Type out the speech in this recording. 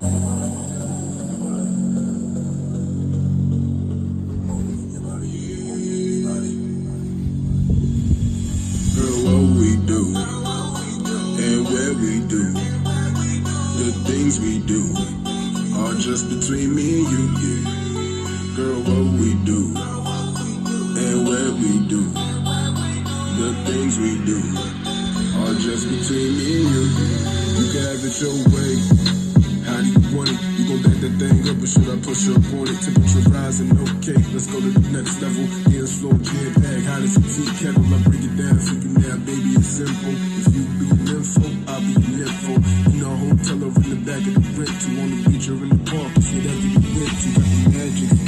What we do and where we do, the things we do are just between me and you, yeah. Girl, what we do and where we do, the things we do are just between me and you. You can have it your way. How do you want it? You gon' back that thing up, or should I push up on it? Temperature rising, okay, let's go to the next level. Hands flow, jam pack, hot as a tea kettle. I break it down for you now, baby, it's simple. If you be an info, I'll be an info. In the hotel or in the back of the rental, on the beach or in the park, it's whatever you went to, got the magic.